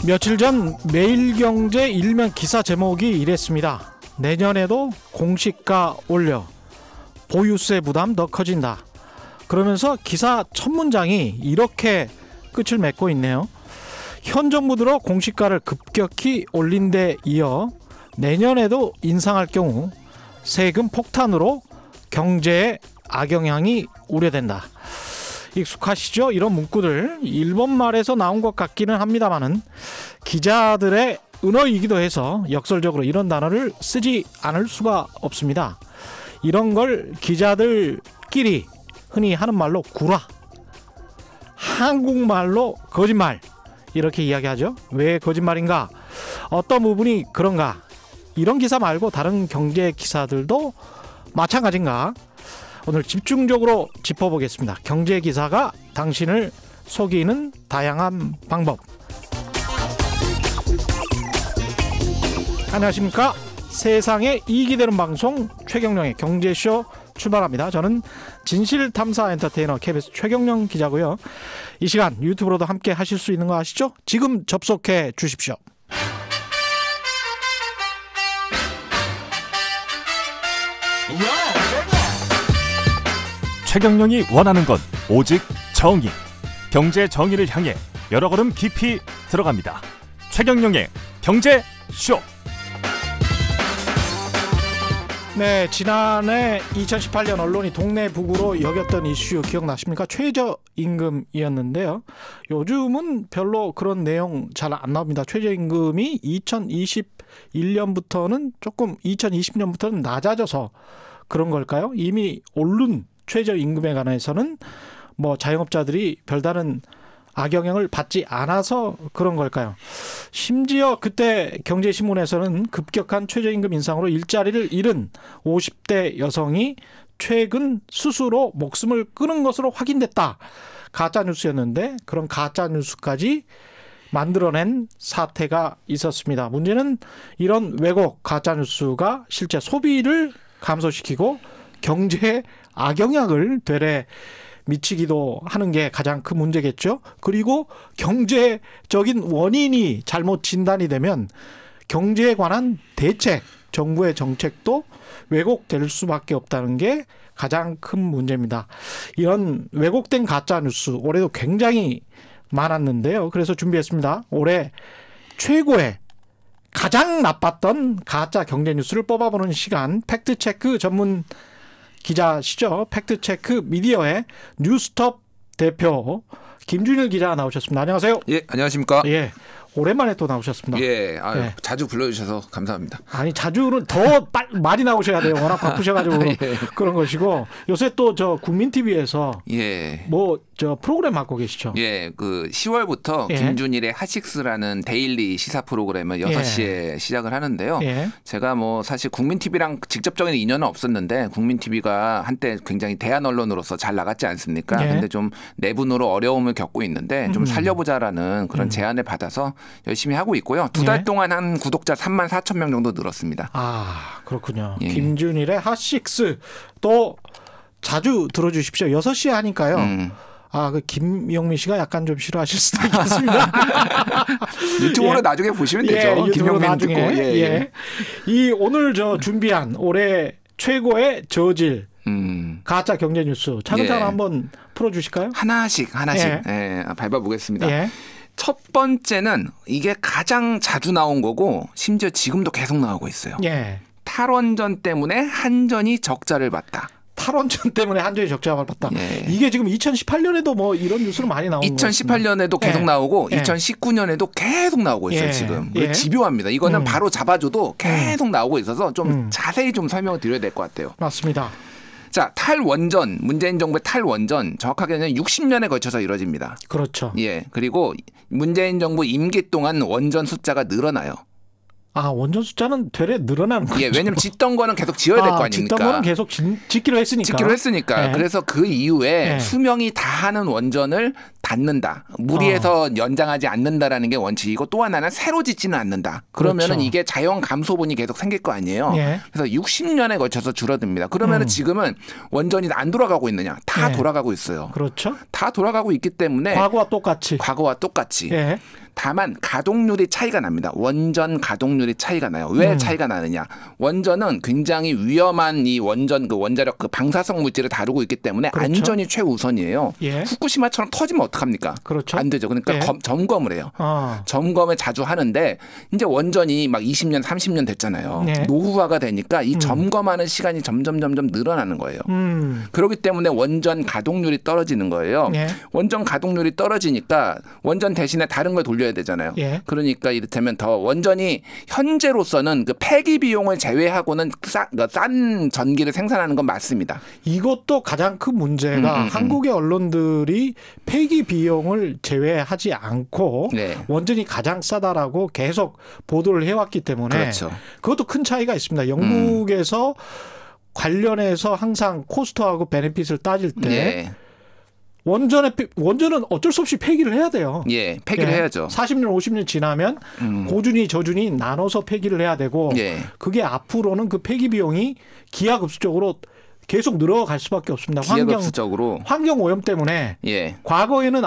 며칠 전 매일경제 일면 기사 제목이 이랬습니다. 내년에도 공시가 올려 보유세 부담 더 커진다. 그러면서 기사 첫 문장이 이렇게 끝을 맺고 있네요. 현 정부 들어 공시가를 급격히 올린 데 이어 내년에도 인상할 경우 세금 폭탄으로 경제에 악영향이 우려된다. 익숙하시죠? 이런 문구들 일본말에서 나온 것 같기는 합니다만은 기자들의 은어이기도 해서 역설적으로 이런 단어를 쓰지 않을 수가 없습니다. 이런 걸 기자들끼리 흔히 하는 말로 구라, 한국말로 거짓말 이렇게 이야기하죠. 왜 거짓말인가? 어떤 부분이 그런가? 이런 기사 말고 다른 경제 기사들도 마찬가지인가? 오늘 집중적으로 짚어보겠습니다. 경제 기사가 당신을 속이는 다양한 방법. 안녕하십니까? 세상에 이익이 되는 방송 최경영의 경제쇼 출발합니다. 저는 진실탐사 엔터테이너 KBS 최경영 기자고요. 이 시간 유튜브로도 함께 하실 수 있는 거 아시죠? 지금 접속해 주십시오. 최경영이 원하는 건 오직 정의. 경제 정의를 향해 여러 걸음 깊이 들어갑니다. 최경영의 경제쇼. 네, 지난해 2018년 언론이 동네북으로 여겼던 이슈 기억나십니까? 최저임금이었는데요. 요즘은 별로 그런 내용 잘 안 나옵니다. 최저임금이 2021년부터는 조금 2020년부터는 낮아져서 그런 걸까요? 이미 오른 최저임금에 관해서는 뭐 자영업자들이 별다른 악영향을 받지 않아서 그런 걸까요? 심지어 그때 경제신문에서는 급격한 최저임금 인상으로 일자리를 잃은 50대 여성이 최근 스스로 목숨을 끊은 것으로 확인됐다. 가짜뉴스였는데 그런 가짜뉴스까지 만들어낸 사태가 있었습니다. 문제는 이런 왜곡 가짜뉴스가 실제 소비를 감소시키고 경제에 악영향을 되레 미치기도 하는 게 가장 큰 문제겠죠. 그리고 경제적인 원인이 잘못 진단이 되면 경제에 관한 대책, 정부의 정책도 왜곡될 수밖에 없다는 게 가장 큰 문제입니다. 이런 왜곡된 가짜뉴스 올해도 굉장히 많았는데요. 그래서 준비했습니다. 올해 최고의 가장 나빴던 가짜 경제뉴스를 뽑아보는 시간, 팩트체크 전문 기자시죠. 팩트체크 미디어의 뉴스톱 대표 김준일 기자 나오셨습니다. 안녕하세요. 예, 안녕하십니까. 예, 오랜만에 또 나오셨습니다. 예, 예. 자주 불러주셔서 감사합니다. 아니 자주는 더 많이 나오셔야 돼요. 워낙 바쁘셔가지고 예. 그런 것이고 요새 또 저 국민 TV에서 예, 뭐 저 프로그램 맡고 계시죠. 예, 그 10월부터 예. 김준일의 핫식스라는 데일리 시사 프로그램을 6시에 시작을 하는데요. 예. 제가 뭐 사실 국민 TV랑 직접적인 인연은 없었는데 국민 TV가 한때 굉장히 대한 언론으로서 잘 나갔지 않습니까? 예. 근데 좀 내분으로 어려움을 겪고 있는데 좀 살려보자라는 그런 제안을 받아서 열심히 하고 있고요. 두 달 예. 동안 한 구독자 34,000명 정도 늘었습니다. 아, 그렇군요. 예. 김준일의 핫식스 또 자주 들어주십시오. 6시에 하니까요. 아, 그 김영민 씨가 약간 좀 싫어하실 수도 있겠습니다. 유튜브로 예. 나중에 보시면 예, 되죠. 유튜브로 김영민 나중에. 듣고. 예. 예. 이 오늘 저 준비한 올해 최고의 저질 가짜 경제 뉴스 차근차근 예. 한번 풀어주실까요? 하나씩 예. 예, 밟아보겠습니다. 예. 첫 번째는 이게 가장 자주 나온 거고 심지어 지금도 계속 나오고 있어요. 예. 탈원전 때문에 한전이 적자를 봤다. 탈원전 때문에 한전이 적자를 봤다. 예. 이게 지금 2018년에도 뭐 이런 뉴스는 많이 나오는 거 2018년에도 계속 예. 나오고 예. 2019년에도 계속 나오고 있어요. 예. 지금. 예. 집요합니다. 이거는 바로 잡아줘도 계속 나오고 있어서 좀 자세히 좀 설명을 드려야 될 것 같아요. 맞습니다. 자, 탈원전, 문재인 정부의 탈원전 정확하게는 60년에 걸쳐서 이뤄집니다. 그렇죠. 예. 그리고 문재인 정부 임기 동안 원전 숫자가 늘어나요. 아, 원전 숫자는 되레 늘어나는 거죠. 예, 왜냐면 짓던 거는 계속 지어야 될 거 아닙니까? 짓던 거는 계속 짓기로 했으니까. 짓기로 했으니까. 예. 그래서 그 이후에 예. 수명이 다하는 원전을 닫는다. 무리해서 연장하지 않는다라는 게 원칙이고 또 하나는 새로 짓지는 않는다. 그러면은 그렇죠. 이게 자연 감소분이 계속 생길 거 아니에요. 예. 그래서 60년에 걸쳐서 줄어듭니다. 그러면은 지금은 원전이 안 돌아가고 있느냐? 다 예. 돌아가고 있어요. 그렇죠. 다 돌아가고 있기 때문에 과거와 똑같이. 과거와 똑같이. 예. 다만 가동률이 차이가 납니다. 원전 가동률이 차이가 나요. 왜 차이가 나느냐? 원전은 굉장히 위험한 이 원전 그 원자력 그 방사성 물질을 다루고 있기 때문에 그렇죠. 안전이 최우선이에요. 예. 후쿠시마처럼 터지면 어떡합니까? 그렇죠. 안 되죠. 그러니까 예. 점검을 해요. 점검을 자주 하는데 이제 원전이 막 20년, 30년 됐잖아요. 네. 노후화가 되니까 이 점검하는 시간이 점점 늘어나는 거예요. 그렇기 때문에 원전 가동률이 떨어지는 거예요. 예. 원전 가동률이 떨어지니까 원전 대신에 다른 걸 돌려야 되잖아요. 예. 그러니까 이를테면 더 원전이 현재로서는 그 폐기 비용을 제외하고는 싼 전기를 생산하는 건 맞습니다. 이것도 가장 큰 문제가 한국의 언론들이 폐기 비용을 제외하지 않고 네. 원전이 가장 싸다라고 계속 보도를 해왔기 때문에 그렇죠. 그것도 큰 차이가 있습니다. 영국에서 관련해서 항상 코스트하고 베네핏을 따질 때 예. 원전은 어쩔 수 없이 폐기를 해야 돼요. 예, 폐기를 해야죠. 40년, 50년 지나면 고준위, 저준위 나눠서 폐기를 해야 되고 예. 그게 앞으로는 그 폐기 비용이 기하급수적으로 계속 늘어갈 수밖에 없습니다. 기하급수적으로. 환경 오염 때문에 예. 과거에는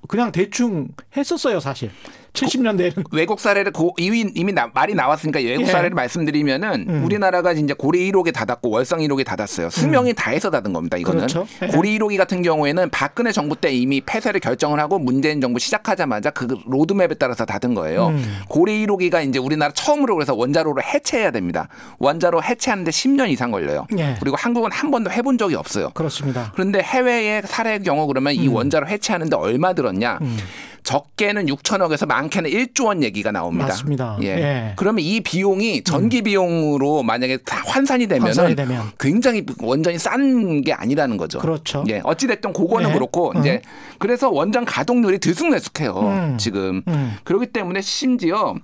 그냥 대충 했었어요, 사실. 70년대에는. 외국 사례를 이미 말이 나왔으니까 외국 예. 사례를 말씀드리면은 우리나라가 이제 고래 1호기 닫았고 월성 1호기 닫았어요. 수명이 다해서 닫은 겁니다. 이거는. 그렇죠. 예. 고래 1호기 같은 경우에는 박근혜 정부 때 이미 폐쇄를 결정을 하고 문재인 정부 시작하자마자 그 로드맵에 따라서 닫은 거예요. 고래 1호기가 이제 우리나라 처음으로 그래서 원자로를 해체해야 됩니다. 원자로 해체하는데 10년 이상 걸려요. 예. 그리고 한국은 한 번도 해본 적이 없어요. 그렇습니다. 그런데 해외의 사례의 경우 그러면 이 원자로 해체하는데 얼마 들었냐? 적게는 6천억에서 많게는 1조 원 얘기가 나옵니다. 맞습니다. 예. 예. 그러면 이 비용이 전기 비용으로 만약에 다 환산이 되면 굉장히 원전이 싼 게 아니라는 거죠. 그렇죠. 예. 어찌 됐든 그거는 예. 그렇고 이제 그래서 원전 가동률이 들쑥날쑥해요. 지금. 그렇기 때문에 심지어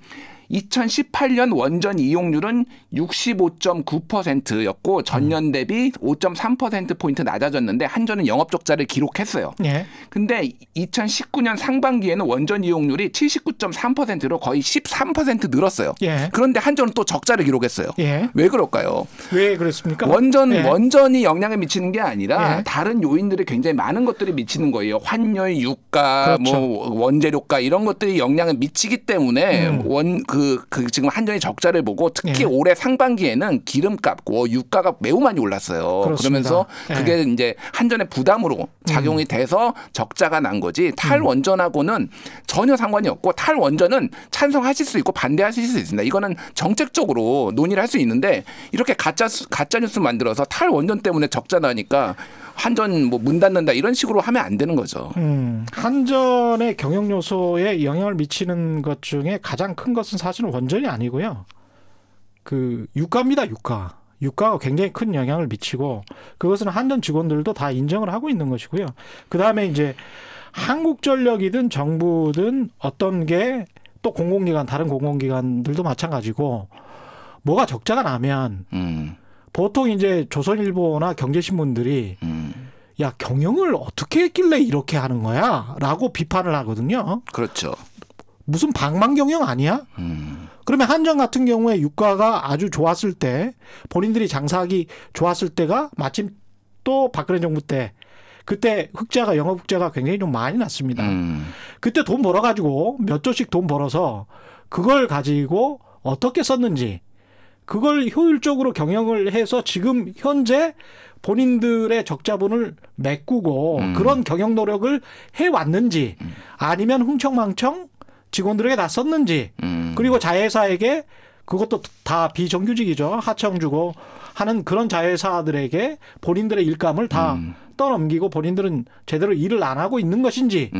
2018년 원전 이용률은 65.9%였고 전년 대비 5.3%포인트 낮아졌는데 한전은 영업 적자를 기록했어요. 근데 2019년 상반기에는 원전 이용률이 79.3%로 거의 13% 늘었어요. 예. 그런데 한전은 또 적자를 기록했어요. 예. 왜 그럴까요? 왜 그랬습니까? 원전이 영향을 미치는 게 아니라 예. 다른 요인들이 굉장히 많은 것들이 미치는 거예요. 환율, 유가, 그렇죠. 뭐 원재료가 이런 것들이 영향을 미치기 때문에 지금 한전이 적자를 보고 특히 예. 올해 상반기에는 기름값, 유가가 매우 많이 올랐어요. 그렇습니다. 그러면서 그게 이제 한전의 부담으로 작용이 돼서 적자가 난 거지 탈원전하고는 전혀 상관이 없고 탈원전은 찬성하실 수 있고 반대하실 수 있습니다. 이거는 정책적으로 논의를 할 수 있는데 이렇게 가짜 뉴스 만들어서 탈원전 때문에 적자 나니까 한전 뭐 문 닫는다 이런 식으로 하면 안 되는 거죠. 한전의 경영 요소에 영향을 미치는 것 중에 가장 큰 것은 사실은 원전이 아니고요. 그 유가입니다. 유가가 굉장히 큰 영향을 미치고 그것은 한전 직원들도 다 인정을 하고 있는 것이고요. 그다음에 이제 한국전력이든 정부든 어떤 게 또 공공기관 다른 공공기관들도 마찬가지고 뭐가 적자가 나면 보통 이제 조선일보나 경제신문들이 야 경영을 어떻게 했길래 이렇게 하는 거야? 라고 비판을 하거든요. 그렇죠. 무슨 방망 경영 아니야? 그러면 한전 같은 경우에 유가가 아주 좋았을 때 본인들이 장사하기 좋았을 때가 마침 또 박근혜 정부 때 그때 영업 흑자가 굉장히 좀 많이 났습니다. 그때 돈 벌어가지고 몇 조씩 돈 벌어서 그걸 가지고 어떻게 썼는지 그걸 효율적으로 경영을 해서 지금 현재 본인들의 적자분을 메꾸고 그런 경영 노력을 해왔는지 아니면 흥청망청 직원들에게 다 썼는지 그리고 자회사에게 그것도 다 비정규직이죠. 하청 주고 하는 그런 자회사들에게 본인들의 일감을 다 떠넘기고 본인들은 제대로 일을 안 하고 있는 것인지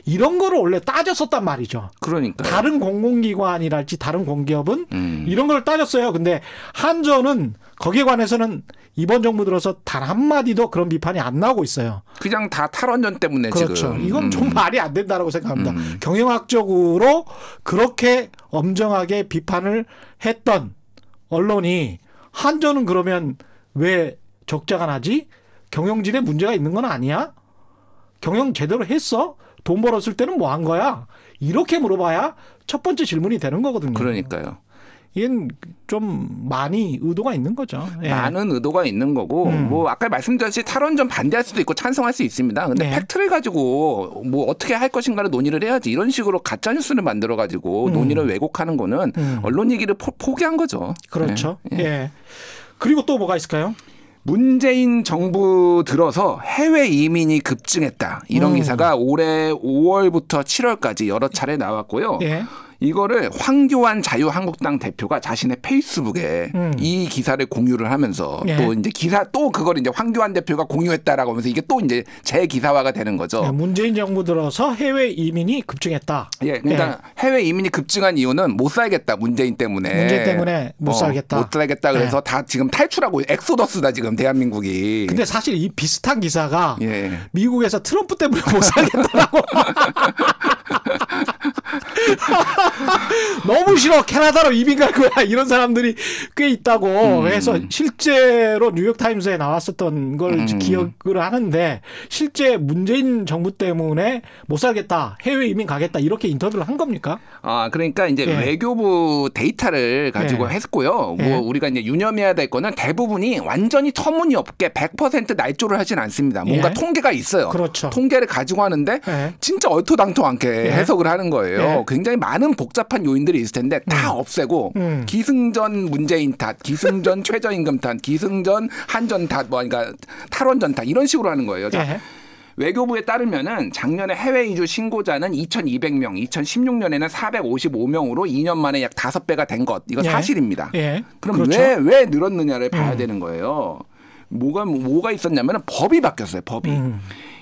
이런 거를 원래 따졌었단 말이죠. 그러니까 다른 공공기관이랄지 다른 공기업은 이런 걸 따졌어요. 근데 한전은 거기에 관해서는 이번 정부 들어서 단 한마디도 그런 비판이 안 나오고 있어요. 그냥 다 탈원전 때문에 그렇죠. 지금. 이건 좀 말이 안 된다고 생각합니다. 경영학적으로 그렇게 엄정하게 비판을 했던 언론이 한전은 그러면 왜 적자가 나지? 경영진에 문제가 있는 건 아니야? 경영 제대로 했어? 돈 벌었을 때는 뭐 한 거야? 이렇게 물어봐야 첫 번째 질문이 되는 거거든요. 그러니까요. 이건 좀 많이 의도가 있는 거죠. 예. 많은 의도가 있는 거고 뭐 아까 말씀드렸듯이 탈원전 반대할 수도 있고 찬성할 수 있습니다. 근데 네. 팩트를 가지고 뭐 어떻게 할 것인가를 논의를 해야지 이런 식으로 가짜 뉴스를 만들어 가지고 논의를 왜곡하는 거는 언론 얘기를 포기한 거죠. 그렇죠. 예. 예. 그리고 또 뭐가 있을까요? 문재인 정부 들어서 해외 이민이 급증했다. 이런 기사가 올해 5월부터 7월까지 여러 차례 나왔고요. 예. 이거를 황교안 자유한국당 대표가 자신의 페이스북에 이 기사를 공유를 하면서 예. 또 이제 또 그걸 이제 황교안 대표가 공유했다라고 하면서 이게 또 이제 재기사화가 되는 거죠. 예, 문재인 정부 들어서 해외 이민이 급증했다. 예, 그러니까 해외 이민이 급증한 이유는 못 살겠다 문재인 때문에. 문재인 때문에 못 살겠다. 못 살겠다. 그래서 다 지금 탈출하고 엑소더스다 지금 대한민국이. 근데 사실 이 비슷한 기사가 예. 미국에서 트럼프 때문에 못 살겠다라고. 너무 싫어. 캐나다로 이민 갈 거야. 이런 사람들이 꽤 있다고 해서 실제로 뉴욕타임스에 나왔었던 걸 기억을 하는데 실제 문재인 정부 때문에 못 살겠다. 해외 이민 가겠다. 이렇게 인터뷰를 한 겁니까? 아, 그러니까 이제 외교부 데이터를 가지고 했고요. 뭐 우리가 이제 유념해야 될 거는 대부분이 완전히 터무니없게 100% 날조를 하진 않습니다. 뭔가 통계가 있어요. 그렇죠. 통계를 가지고 하는데 진짜 얼토당토 않게 해석을 하는 거예요. 굉장히 많은 복잡한 요인들이 있을 텐데 다 없애고 기승전 문재인 탓, 기승전 최저임금 탓, 기승전 한전 탓, 뭐 그러니까 탈원전 탓 이런 식으로 하는 거예요. 자, 외교부에 따르면은 작년에 해외 이주 신고자는 2,200명, 2016년에는 455명으로 2년 만에 약 5배가 된 것. 이거 사실입니다. 그럼 그렇죠. 왜 늘었느냐를 봐야 되는 거예요. 뭐가 있었냐면은 법이 바뀌었어요. 법이.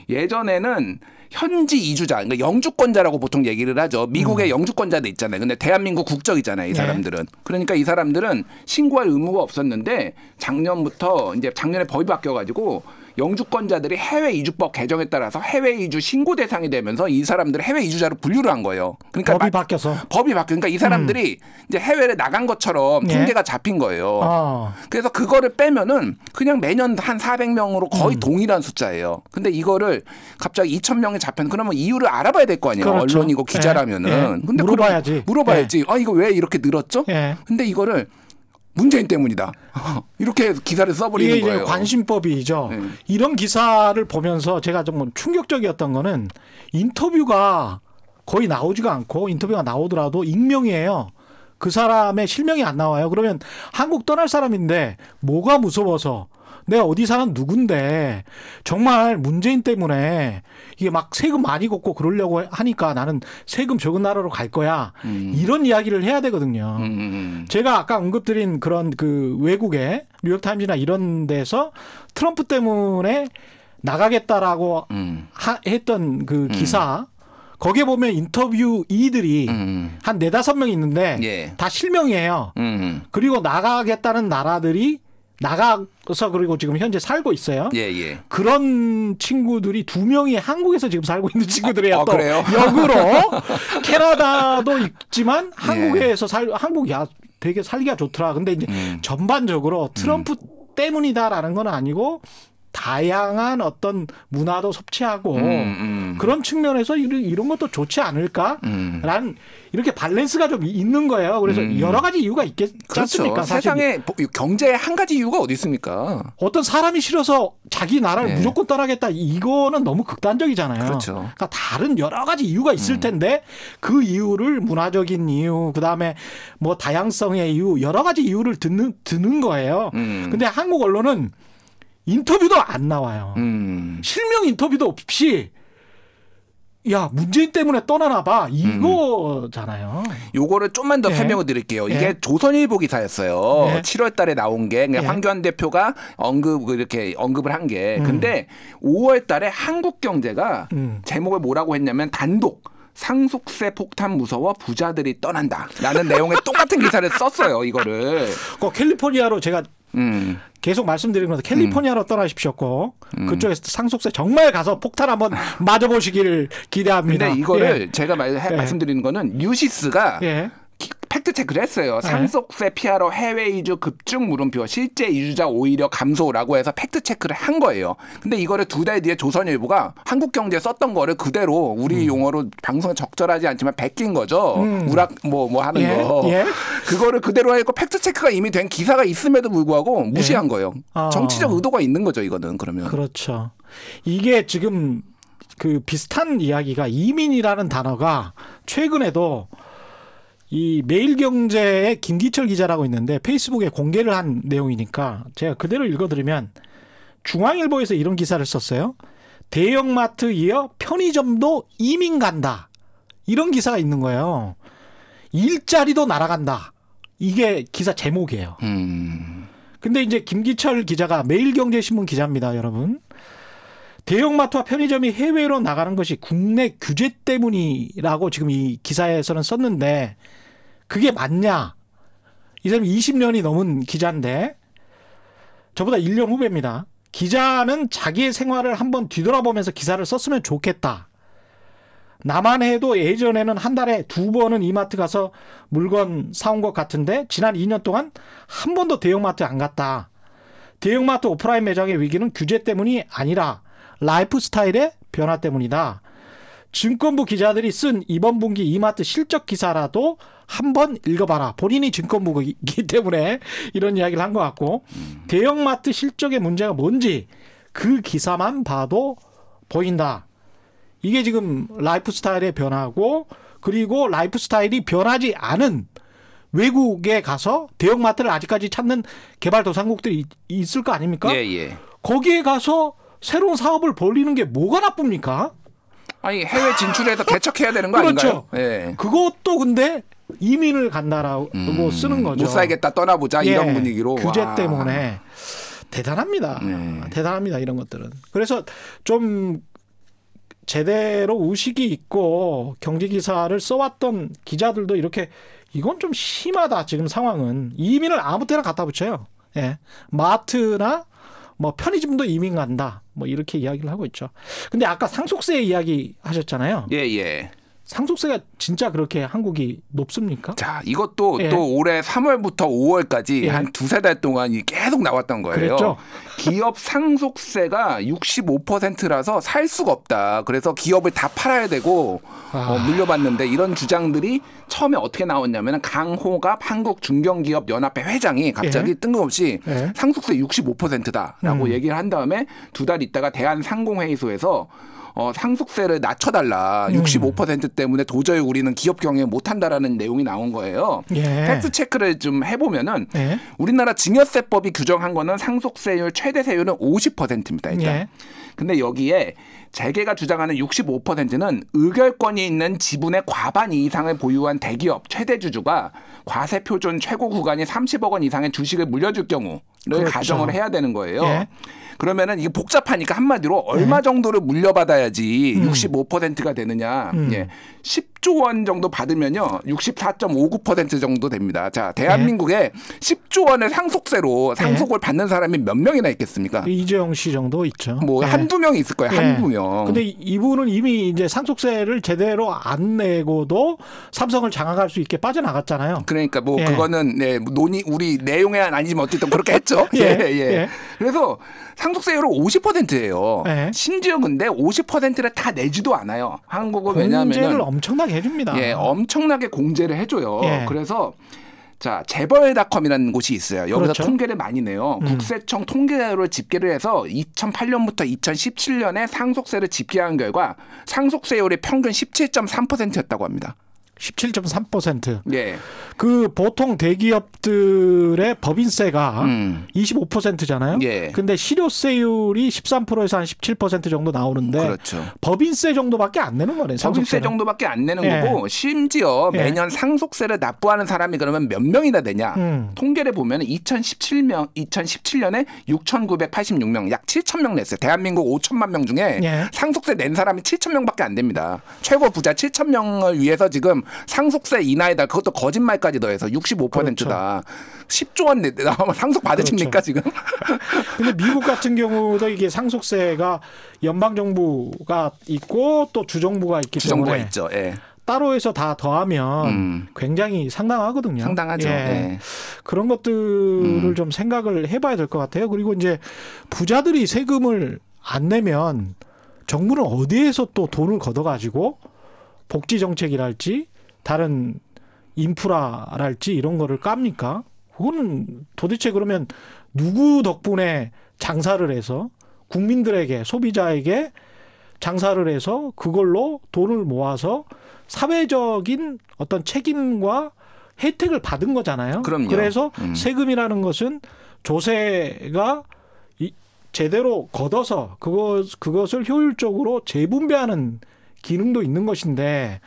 예전에는 현지 이주자, 그러니까 영주권자라고 보통 얘기를 하죠. 미국의 영주권자도 있잖아요. 근데 대한민국 국적이잖아요, 이 사람들은. 그러니까 이 사람들은 신고할 의무가 없었는데 작년에 법이 바뀌어가지고 영주권자들이 해외 이주법 개정에 따라서 해외 이주 신고 대상이 되면서 이 사람들을 해외 이주자로 분류를 한 거예요. 그러니까 법이 바뀌어. 그러니까 이 사람들이 이제 해외를 나간 것처럼 통계가 잡힌 거예요. 그래서 그거를 빼면은 그냥 매년 한 400명으로 거의 동일한 숫자예요. 근데 이거를 갑자기 2,000명이 잡혔는 그러면 이유를 알아봐야 될 거 아니에요. 그렇죠. 언론이고 기자라면은. 근데 물어봐야지. 아, 이거 왜 이렇게 늘었죠? 근데 이거를 문재인 때문이다. 이렇게 기사를 써버리는 이게 거예요. 관심법이죠. 이런 기사를 보면서 제가 좀 충격적이었던 거는 인터뷰가 거의 나오지가 않고 인터뷰가 나오더라도 익명이에요. 그 사람의 실명이 안 나와요. 그러면 한국 떠날 사람인데 뭐가 무서워서 내가 어디 사는 누군데 정말 문재인 때문에 이게 막 세금 많이 걷고 그러려고 하니까 나는 세금 적은 나라로 갈 거야. 이런 이야기를 해야 되거든요. 제가 아까 언급드린 그런 그 외국의 뉴욕타임즈나 이런 데서 트럼프 때문에 나가겠다라고 했던 그 기사 거기에 보면 인터뷰이들이 한 4-5명 있는데 다 실명이에요. 그리고 나가겠다는 나라들이 나가서 그리고 지금 현재 살고 있어요. 그런 친구들이 2명이 한국에서 지금 살고 있는 친구들이에요. 또 그래요? 역으로 캐나다도 있지만 한국에서 한국 되게 살기가 좋더라. 근데 이제 전반적으로 트럼프 때문이다라는 건 아니고 다양한 어떤 문화도 섭취하고 그런 측면에서 이런 것도 좋지 않을까라는 이렇게 밸런스가 좀 있는 거예요. 그래서 여러 가지 이유가 있겠지 않습니까? 그렇죠. 세상에 경제에 한 가지 이유가 어디 있습니까? 어떤 사람이 싫어서 자기 나라를 무조건 떠나겠다. 이거는 너무 극단적이잖아요. 그렇죠. 그러니까 다른 여러 가지 이유가 있을 텐데 그 이유를 문화적인 이유, 그다음에 뭐 다양성의 이유, 여러 가지 이유를 드는 거예요. 근데 한국 언론은 인터뷰도 안 나와요. 실명 인터뷰도 없이 야 문재인 때문에 떠나나 봐 이거잖아요. 요거를 좀만 더 설명을 드릴게요. 이게 조선일보 기사였어요. 7월 달에 나온 게 황교안 대표가 언급을 한 게. 근데 5월 달에 한국경제가 제목을 뭐라고 했냐면 단독 상속세 폭탄 무서워 부자들이 떠난다라는 내용의 똑같은 기사를 썼어요. 이거를. 캘리포니아로 제가 계속 말씀드리는 건데 캘리포니아로 떠나십시오. 그쪽에서 상속세 정말 가서 폭탄 한번 맞아보시길 기대합니다. 근데 이거를 제가 말씀드리는 거는 뉴시스가 팩트 체크를 했어요. 상속세 피하러 해외 이주 급증 물음표, 실제 이주자 오히려 감소라고 해서 팩트 체크를 한 거예요. 근데 이거를 2달 뒤에 조선일보가 한국경제에 썼던 거를 그대로 우리 용어로 방송에 적절하지 않지만 베낀 거죠. 우락 뭐 하는 거. 그거를 그대로 했고 팩트 체크가 이미 된 기사가 있음에도 불구하고 무시한 거예요. 정치적 의도가 있는 거죠, 이거는. 그러면. 그렇죠. 이게 지금 그 비슷한 이야기가 이민이라는 단어가 최근에도 이 매일경제의 김기철 기자라고 있는데 페이스북에 공개를 한 내용이니까 제가 그대로 읽어드리면 중앙일보에서 이런 기사를 썼어요. 대형마트 이어 편의점도 이민 간다. 이런 기사가 있는 거예요. 일자리도 날아간다. 이게 기사 제목이에요. 근데 이제 김기철 기자가 매일경제신문 기자입니다, 여러분. 대형마트와 편의점이 해외로 나가는 것이 국내 규제 때문이라고 지금 이 기사에서는 썼는데 그게 맞냐? 이 사람이 20년이 넘은 기자인데 저보다 1년 후배입니다. 기자는 자기의 생활을 한번 뒤돌아보면서 기사를 썼으면 좋겠다. 나만 해도 예전에는 한 달에 2번은 이마트 가서 물건 사온 것 같은데 지난 2년 동안 한 번도 대형마트 안 갔다. 대형마트 오프라인 매장의 위기는 규제 때문이 아니라 라이프 스타일의 변화 때문이다. 증권부 기자들이 쓴 이번 분기 이마트 실적 기사라도 한번 읽어봐라. 본인이 증권부이기 때문에 이런 이야기를 한 것 같고 대형마트 실적의 문제가 뭔지 그 기사만 봐도 보인다. 이게 지금 라이프 스타일의 변화고 그리고 라이프 스타일이 변하지 않은 외국에 가서 대형마트를 아직까지 찾는 개발도상국들이 있을 거 아닙니까? 예. 거기에 가서 새로운 사업을 벌리는 게 뭐가 나쁩니까? 아니 해외 진출해서 개척해야 되는 거 그렇죠. 아닌가요? 예. 그것도 근데 이민을 간다라고 쓰는 거죠. 못 살겠다 떠나보자 이런 분위기로. 규제 때문에. 대단합니다. 대단합니다. 이런 것들은. 그래서 좀 제대로 의식이 있고 경제기사를 써왔던 기자들도 이렇게 이건 좀 심하다 지금 상황은. 이민을 아무 때나 갖다 붙여요. 예. 마트나 뭐 편의점도 이민 간다. 뭐 이렇게 이야기를 하고 있죠. 근데 아까 상속세 이야기 하셨잖아요. 예. 상속세가 진짜 그렇게 한국이 높습니까? 자, 이것도 또 올해 3월부터 5월까지 한 2-3달 동안 계속 나왔던 거예요. 그랬죠? 기업 상속세가 65%라서 살 수가 없다. 그래서 기업을 다 팔아야 되고 물려받는데 이런 주장들이 처음에 어떻게 나왔냐면 강호갑 한국중견기업연합회 회장이 갑자기 뜬금없이 상속세 65%다라고 얘기를 한 다음에 2달 있다가 대한상공회의소에서 상속세를 낮춰달라. 65% 때문에 도저히 우리는 기업 경영 못한다라는 내용이 나온 거예요. 팩트 체크를 좀 해보면은 우리나라 증여세법이 규정한 거는 상속세율 최대 세율은 50%입니다. 일단. 근데 여기에 재계가 주장하는 65%는 의결권이 있는 지분의 과반 이상을 보유한 대기업 최대 주주가 과세 표준 최고 구간이 30억 원 이상의 주식을 물려줄 경우를 가정을 해야 되는 거예요. 그러면은 이게 복잡하니까 한마디로 얼마 정도를 물려받아야지 65%가 되느냐. 10조 원 정도 받으면요. 64.59% 정도 됩니다. 자, 대한민국에 10조 원의 상속세로 상속을 받는 사람이 몇 명이나 있겠습니까? 이재용 씨 정도 있죠. 뭐 한두 명 있을 거예요. 한두 명. 근데 이분은 이미 이제 상속세를 제대로 안 내고도 삼성을 장악할 수 있게 빠져나갔잖아요. 그러니까 뭐 그거는 논의 우리 내용에 아니지만 어쨌든 그렇게 했죠. 그래서 상속세율은 50%예요. 심지어 근데 50%를 다 내지도 않아요. 한국은 왜냐하면 공제를 엄청나게 해줍니다. 엄청나게 공제를 해줘요. 그래서 자 재벌닷컴이라는 곳이 있어요. 여기서 그렇죠. 통계를 많이 내요. 국세청 통계로 집계를 해서 2008년부터 2017년에 상속세를 집계한 결과 상속세율이 평균 17.3%였다고 합니다. 17.3%. 예. 그 보통 대기업들의 법인세가 25%잖아요. 예. 근데 실효세율이 13%에서 한 17% 정도 나오는데 그렇죠. 법인세 정도밖에 안 내는 거네요. 법인세 정도밖에 안 내는 거고 심지어 매년 상속세를 납부하는 사람이 그러면 몇 명이나 되냐. 통계를 보면 2017년에 6,986명, 약 7,000명 냈어요. 대한민국 5천만 명 중에 상속세 낸 사람이 7,000명밖에 안 됩니다. 최고 부자 7,000명을 위해서 지금 상속세 인하에다 그것도 거짓말까지 더해서 65%다. 그렇죠. 10조 원 나오면 상속 받으십니까 지금? 근데 미국 같은 경우도 이게 상속세가 연방 정부가 있고 또 주정부가 있기 주정부가 때문에 있죠. 따로 해서 다 더하면 굉장히 상당하거든요. 상당하죠. 예. 네. 그런 것들을 좀 생각을 해봐야 될 것 같아요. 그리고 이제 부자들이 세금을 안 내면 정부는 어디에서 또 돈을 걷어가지고 복지 정책이랄지 다른 인프라랄지 이런 거를 깝니까? 그거는 도대체 그러면 누구 덕분에 장사를 해서 국민들에게 소비자에게 장사를 해서 그걸로 돈을 모아서 사회적인 어떤 책임과 혜택을 받은 거잖아요. 그럼요. 그래서 세금이라는 것은 조세가 제대로 걷어서 그것을 효율적으로 재분배하는 기능도 있는 것인데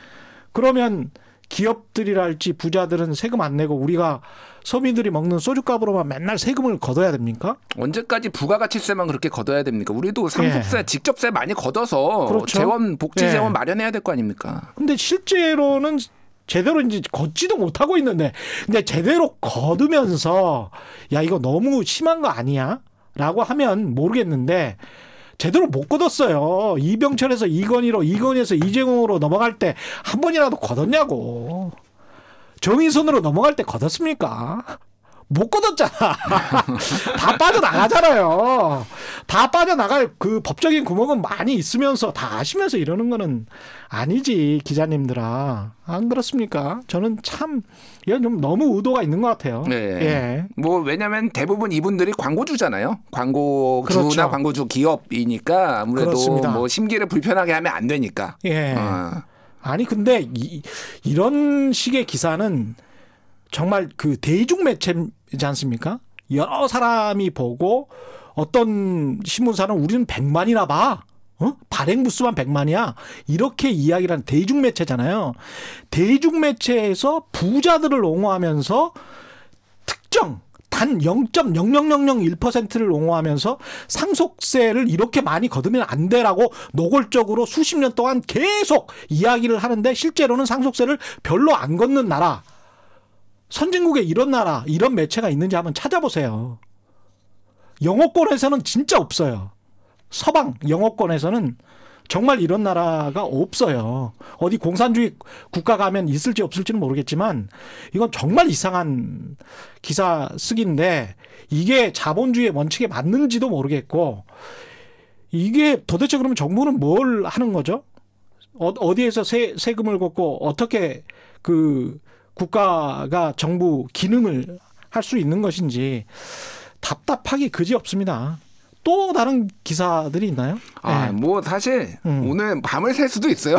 그러면 기업들이랄지 부자들은 세금 안 내고 우리가 서민들이 먹는 소주값으로만 맨날 세금을 걷어야 됩니까? 언제까지 부가가치세만 그렇게 걷어야 됩니까? 우리도 상속세, 직접세 많이 걷어서 그렇죠. 재원, 복지 재원 마련해야 될 거 아닙니까? 근데 실제로는 제대로 이제 걷지도 못하고 있는데 근데 제대로 걷으면서 야 이거 너무 심한 거 아니야? 라고 하면 모르겠는데 제대로 못 걷었어요. 이병철에서 이건희로 이건희에서 이재용으로 넘어갈 때 한 번이라도 걷었냐고. 정의선으로 넘어갈 때 걷었습니까? 못 걷었잖아. 다 빠져나가잖아요. 다 빠져나갈 그 법적인 구멍은 많이 있으면서 다 아시면서 이러는 거는 아니지 기자님들아. 안 그렇습니까? 저는 참 이건 좀 너무 의도가 있는 것 같아요. 네. 예. 뭐 왜냐하면 대부분 이분들이 광고주잖아요. 광고주나 그렇죠. 광고주 기업이니까 아무래도 그렇습니다. 뭐 심기를 불편하게 하면 안 되니까. 예. 아니 근데 이런 식의 기사는 정말 그 대중 매체이지 않습니까? 여러 사람이 보고 어떤 신문사는 우리는 100만이나 봐. 발행 부수만 100만이야. 이렇게 이야기를 하는 대중 매체잖아요. 대중 매체에서 부자들을 옹호하면서 특정 단 0.00001%를 옹호하면서 상속세를 이렇게 많이 거두면 안 되라고 노골적으로 수십 년 동안 계속 이야기를 하는데 실제로는 상속세를 별로 안 걷는 나라. 선진국에 이런 나라, 이런 매체가 있는지 한번 찾아보세요. 영어권에서는 진짜 없어요. 서방 영어권에서는 정말 이런 나라가 없어요. 어디 공산주의 국가 가면 있을지 없을지는 모르겠지만 이건 정말 이상한 기사 쓰기인데 이게 자본주의의 원칙에 맞는지도 모르겠고 이게 도대체 그러면 정부는 뭘 하는 거죠? 어디에서 세금을 걷고 어떻게 그 국가가 정부 기능을 할 수 있는 것인지 답답하기 그지없습니다. 또 다른 기사들이 있나요? 아, 뭐 사실 오늘 밤을 샐 수도 있어요.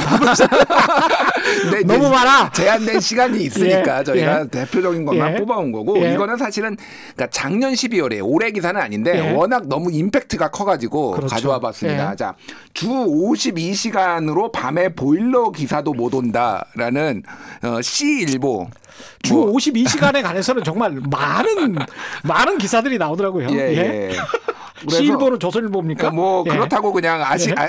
근데 너무 많아. 제한된 시간이 있으니까 예, 저희가 대표적인 것만 예. 뽑아온 거고 이거는 사실은 그러니까 작년 12월에 올해 기사는 아닌데 워낙 너무 임팩트가 커가지고 그렇죠. 가져와 봤습니다. 예. 자, 주 52시간으로 밤에 보일러 기사도 못 온다라는 C일보. 주 52시간에 관해서는 정말 많은 기사들이 나오더라고요. 예. C일보는 조선일보입니까? 뭐 예. 그렇다고 그냥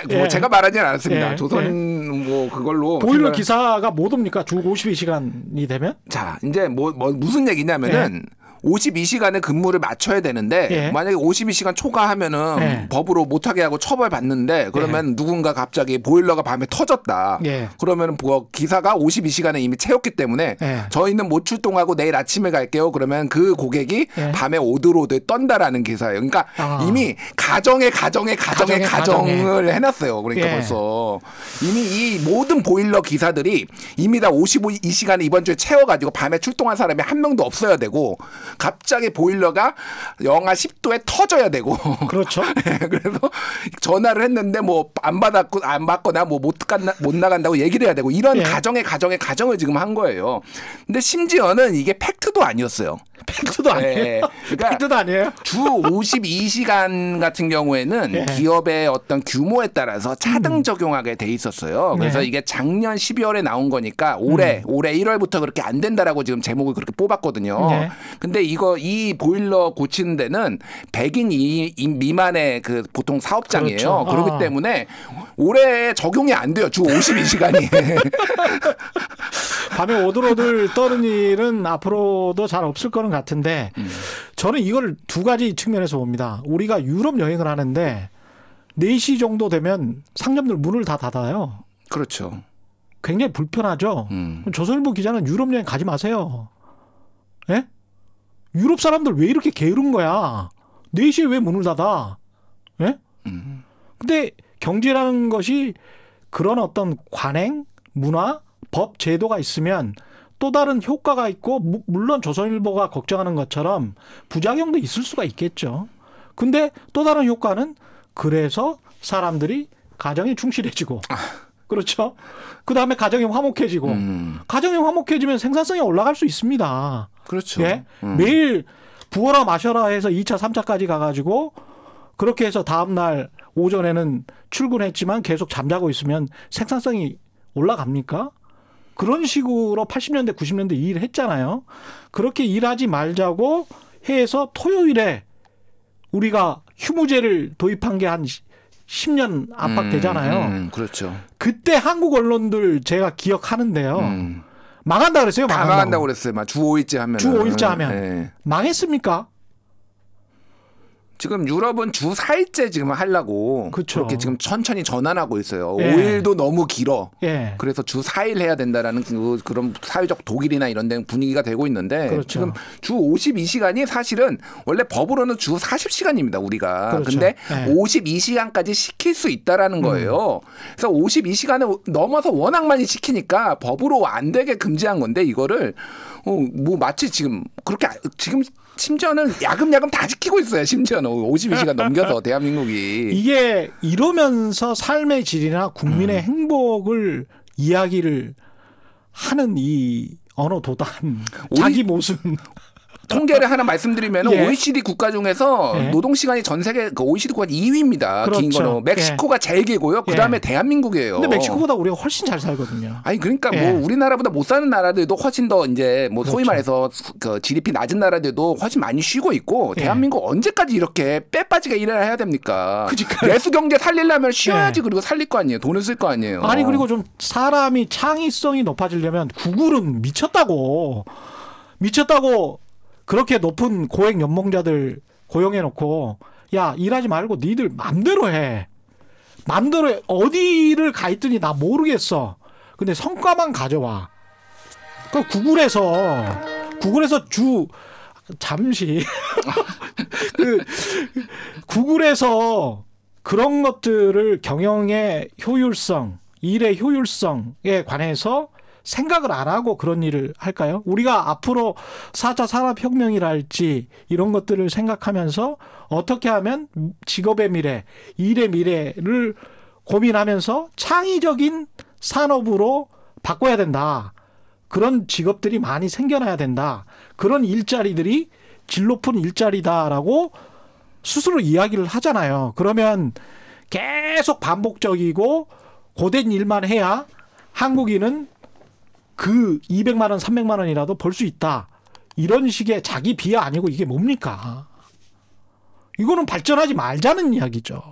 뭐 예. 제가 말하지는 않았습니다. 예. 조선 뭐 그걸로 보일러 기사가 못 옵니까? 주 52시간이 되면? 자, 이제 뭐 무슨 얘기냐면은 52시간의 근무를 맞춰야 되는데 예. 만약에 52시간 초과하면은 예. 법으로 못하게 하고 처벌받는데 그러면 누군가 갑자기 보일러가 밤에 터졌다. 예. 그러면 뭐 기사가 52시간을 이미 채웠기 때문에 예. 저희는 못 출동하고 내일 아침에 갈게요. 그러면 그 고객이 예. 밤에 오들오들 떤다라는 기사예요. 그러니까 이미 가정을 해놨어요. 그러니까 예. 벌써 이미 이 모든 보일러 기사들이 이미 다 52시간을 이번 주에 채워가지고 밤에 출동한 사람이 한 명도 없어야 되고 갑자기 보일러가 영하 10도에 터져야 되고 그렇죠. 그래서 전화를 했는데 뭐 안 받거나 뭐 못 나간다고 얘기를 해야 되고 이런 예. 가정을 지금 한 거예요. 근데 심지어는 이게 팩트도 아니었어요. 팩트도 아니에요. 예. 그러니까 팩트도 아니에요. 주 52시간 같은 경우에는 예. 기업의 어떤 규모에 따라서 차등 적용하게 돼 있었어요. 그래서 네. 이게 작년 12월에 나온 거니까 올해 1월부터 그렇게 안 된다라고 지금 제목을 그렇게 뽑았거든요. 네. 근데 이 보일러 고치는 데는 100인 미만의 그 보통 사업장이에요. 그렇죠. 그렇기 때문에 올해 적용이 안 돼요. 주 52시간이. 밤에 오들오들 떠는 일은 앞으로도 잘 없을 거는 같은데 저는 이걸 두 가지 측면에서 봅니다. 우리가 유럽 여행을 하는데 4시 정도 되면 상점들 문을 다 닫아요. 그렇죠. 굉장히 불편하죠. 조선일보 기자는 유럽 여행 가지 마세요. 예? 유럽 사람들 왜 이렇게 게으른 거야? 4시에 왜 문을 닫아? 예? 근데 경제라는 것이 그런 어떤 관행, 문화, 법, 제도가 있으면 또 다른 효과가 있고 물론 조선일보가 걱정하는 것처럼 부작용도 있을 수가 있겠죠. 근데 또 다른 효과는 그래서 사람들이 가정에 충실해지고 그렇죠. 그다음에 가정이 화목해지고 가정이 화목해지면 생산성이 올라갈 수 있습니다. 그렇죠. 예? 매일 부어라 마셔라 해서 2차, 3차까지 가가지고 그렇게 해서 다음날 오전에는 출근했지만 계속 잠자고 있으면 생산성이 올라갑니까? 그런 식으로 80년대, 90년대 일했잖아요. 그렇게 일하지 말자고 해서 토요일에 우리가 휴무제를 도입한 게 한 10년 안팎되잖아요. 그렇죠. 그때 한국 언론들 제가 기억하는데요. 망한다 그랬어요. 다 망한다고 그랬어요. 주 5일째 하면. 주 5일째 하면. 네. 망했습니까? 지금 유럽은 주 4일째 지금 하려고 그렇죠. 그렇게 지금 천천히 전환하고 있어요. 예. 5일도 너무 길어. 예. 그래서 주 4일 해야 된다라는 그런 사회적 독일이나 이런 데 분위기가 되고 있는데 그렇죠. 지금 주 52시간이 사실은 원래 법으로는 주 40시간입니다. 우리가. 그렇죠. 근데 예. 52시간까지 시킬 수 있다라는 거예요. 그래서 52시간을 넘어서 워낙 많이 시키니까 법으로 안 되게 금지한 건데 이거를 뭐 마치 지금 그렇게 지금 심지어는 야금야금 다 지키고 있어요. 심지어는 52시간 넘겨서 대한민국이. 이게 이러면서 삶의 질이나 국민의 행복을 이야기를 하는 이 언어 도단 자기 모순. 통계를 하나 말씀드리면 예. OECD 국가 중에서 예. 노동 시간이 전 세계 그 OECD 국가 2위입니다. 그렇죠. 긴 거는 멕시코가 제일 길고요. 그다음에 예. 대한민국이에요. 근데 멕시코보다 우리가 훨씬 잘 살거든요. 아니 그러니까 예. 뭐 우리나라보다 못 사는 나라들도 훨씬 더 이제 뭐 소위 그렇죠. 말해서 그 GDP 낮은 나라들도 훨씬 많이 쉬고 있고 예. 대한민국 언제까지 이렇게 빼빠지게 일을 해야 됩니까? 그러니까. 내수 경제 살리려면 쉬어야지. 예. 그리고 살릴 거 아니에요. 돈을 쓸 거 아니에요. 아니 그리고 좀 사람이 창의성이 높아지려면 구글은 미쳤다고 그렇게 높은 고액 연봉자들 고용해놓고 야 일하지 말고 니들 맘대로 해. 맘대로 해. 어디를 가 있더니 나 모르겠어. 근데 성과만 가져와. 그 구글에서 잠시 구글에서 그런 것들을 경영의 효율성, 일의 효율성에 관해서 생각을 안 하고 그런 일을 할까요? 우리가 앞으로 4차 산업혁명이랄지 이런 것들을 생각하면서 어떻게 하면 직업의 미래, 일의 미래를 고민하면서 창의적인 산업으로 바꿔야 된다. 그런 직업들이 많이 생겨나야 된다. 그런 일자리들이 질 높은 일자리다라고 스스로 이야기를 하잖아요. 그러면 계속 반복적이고 고된 일만 해야 한국인은 그 200만 원, 300만 원이라도 벌 수 있다. 이런 식의 자기 비하 아니고 이게 뭡니까? 이거는 발전하지 말자는 이야기죠.